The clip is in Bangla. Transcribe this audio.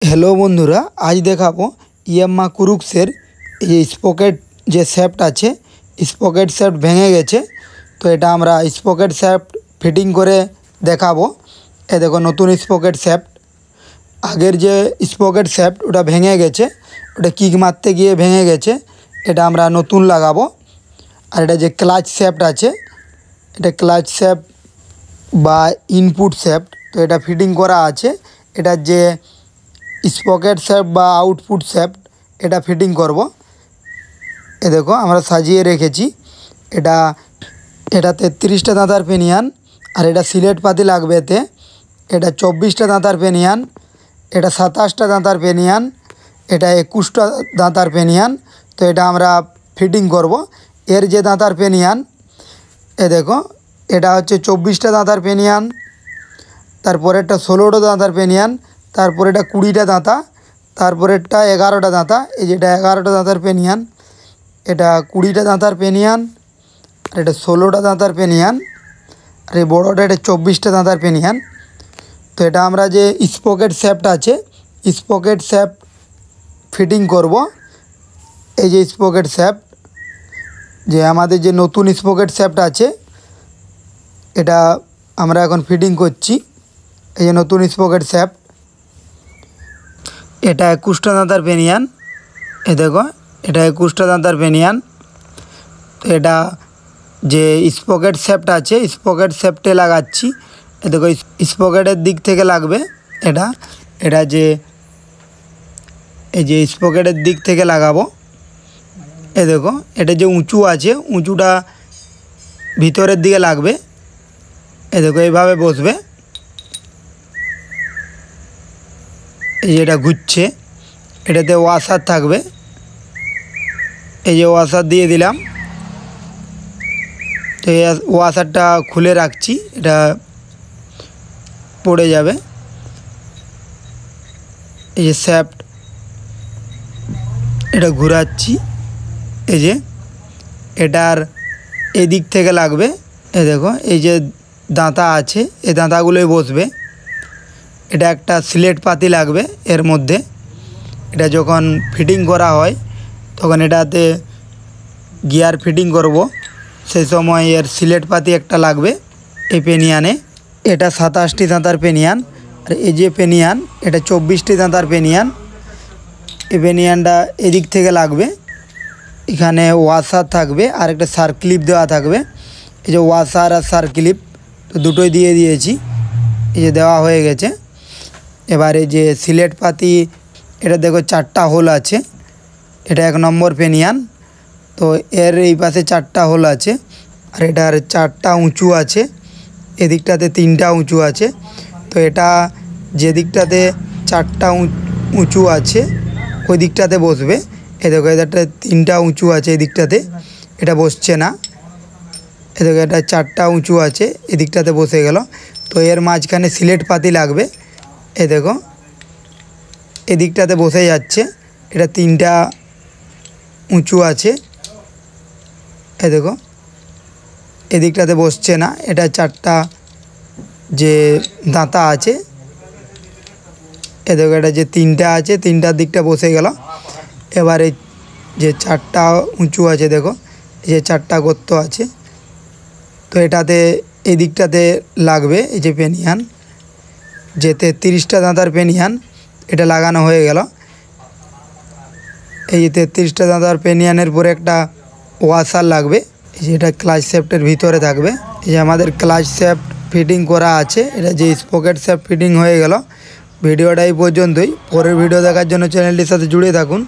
हेलो बंधुरा आज देखाबो यामाहा क्रुक्सের ये स्पॉकेट जो शैफ्ट आछे स्पॉकेट शैफ्ट भेंगे गेछे तो এটা আমরা स्पॉकेट शैफ्ट फिटिंग करे देखाबो। ए देखो नतून स्पॉकेट शैफ्ट आगेर जे स्पॉकेट शैफ्ट ওটা भेंगे गेछे ওটা किक मारते गिये भेंगे गेछे এটা আমরা নতুন লাগাবো। আর এটা যে ক্লাচ শैफ्ट আছে এটা ক্লাচ শैफ्ट বা ইনপুট শैफ्ट তো এটা ফিটিং করা আছে। এটা যে स्पॉकेट शैफ्ट बा आउटपुट शैफ्ट एटा फिटिंग करब। ए देखो आमरा साजिए रेखेছি এটা এটা 33টা দাঁতার পেনিয়ান আর এটা সিলেট পাতি লাগবে এতে। এটা 24টা দাঁতার পেনিয়ান, এটা 27টা দাঁতার পেনিয়ান, এটা 21টা দাঁতার পেনিয়ান। তো এটা আমরা ফিটিং করব। এর যে দাঁতার পেনিয়ান এ দেখো এটা হচ্ছে 24টা দাঁতার পেনিয়ান, তারপরেরটা 16টা দাঁতার পেনিয়ান, তারপরেরটা 20টা দাঁতা, তারপরেরটা 11টা দাঁতা। এই যেটা 11টা দাঁতার পেনিয়ান, এটা 20টা দাঁতার পেনিয়ান, আর এটা 16টা দাঁতার পেনিয়ান, আর এই বড়টা এটা 24টা দাঁতার পেনিয়ান। তো এটা আমরা যে স্পকেট শ্যাফট আছে স্পকেট শ্যাফট ফিটিং করব। এই যে স্পকেট শ্যাফট যে আমাদের যে নতুন স্পকেট শ্যাফট আছে এটা আমরা এখন ফিটিং করছি। এই যে নতুন স্পকেট শ্যাফট এটা 21টা দাঁতার পেনিয়ান। এ দেখো এটা 21টা দাঁতার পেনিয়ান। তো এটা যে স্পকেট শ্যাফট আছে স্পকেট শ্যাফটে লাগাচ্ছি। এ দেখো স্পকেটের দিক থেকে লাগবে এটা এটা যে এই যে স্পকেটের দিক থেকে লাগাবো। এ দেখো এটা যে উঁচু আছে উঁচুটা ভিতরের দিকে লাগবে। এ দেখো এইভাবে বসবে। এই যে এটা ঘুরছে এটাতে ওয়াশার থাকবে। এই যে ওয়াশার দিয়ে দিলাম। তো এই ওয়াশারটা খুলে রাখছি, এটা পড়ে যাবে। এই যে শ্যাফট এটা ঘোরাচ্ছি। এই যে এটার এদিক থেকে লাগবে। এই দেখো এই যে দাঁতা আছে এই দাঁতাগুলোই বসবে। এটা একটা সিলেট পাতি লাগবে এর মধ্যে। এটা যখন ফিটিং করা হয় তখন এটাতে গিয়ার ফিটিং করব সেই সময় এর সিলেট পাতি একটা লাগবে এই পেনিয়ানে। এটা 27টি দাঁতার পেনিয়ান আর এই যে পেনিয়ান এটা 24টি দাঁতার পেনিয়ান। এই পেনিয়ানটা এদিক থেকে লাগবে। এখানে ওয়াশার থাকবে আর একটা সার ক্লিপ দেওয়া থাকবে। এই যে ওয়াশার আর সার ক্লিপ তো দুটোই দিয়ে দিয়েছি। এই যে দেওয়া হয়ে গেছে। এবারে যে সিলেট পাতি এটা দেখো 4টা হোল আছে। এটা 1 নম্বর পেনিয়ান। তো এর এই পাশে 4টা হোল আছে আর এটার 4টা উঁচু আছে, এদিকটাতে 3টা উঁচু আছে। তো এটা যে দিকটাতে 4টা উঁচু আছে ওই দিকটাতে বসবে। এ দেখো এটাতে 3টা উঁচু আছে এই দিকটাতে, এটা বসছে না। এ দেখো এটা 4টা উঁচু আছে এদিকটাতে বসে গেল। তো এর মাঝখানে সিলেট পাতি লাগবে। এ দেখো এদিকটাতে বসে যাচ্ছে। এটা 3টা উঁচু আছে। এ দেখো এদিকটাতে বসছে না। এটা 4টা যে দাঁতা আছে। এ দেখো এটা যে 3টা আছে 3টার দিকটা বসে গেল। এবারে যে 4টা উঁচু আছে দেখো এই যে 4টা গর্ত আছে। তো এটাতে এই দিকটাতে লাগবে এই যে পেনিয়ান যে 33টা দাঁতার পেনিয়ান এটা লাগানো হয়ে গেল। এই যে 33টা দাঁতার পেনিয়ানের পরে একটা ওয়াশার লাগবে। এই যে এটা ক্লাচ শ্যাফটের ভিতরে থাকবে। এই যে আমাদের ক্লাচ শ্যাফট ফিটিং করা আছে। এটা যে স্পকেট শ্যাফট ফিটিং হয়ে গেল। ভিডিওটা এই পর্যন্তই। পরের ভিডিও দেখার জন্য চ্যানেলটির সাথে জুড়ে থাকুন।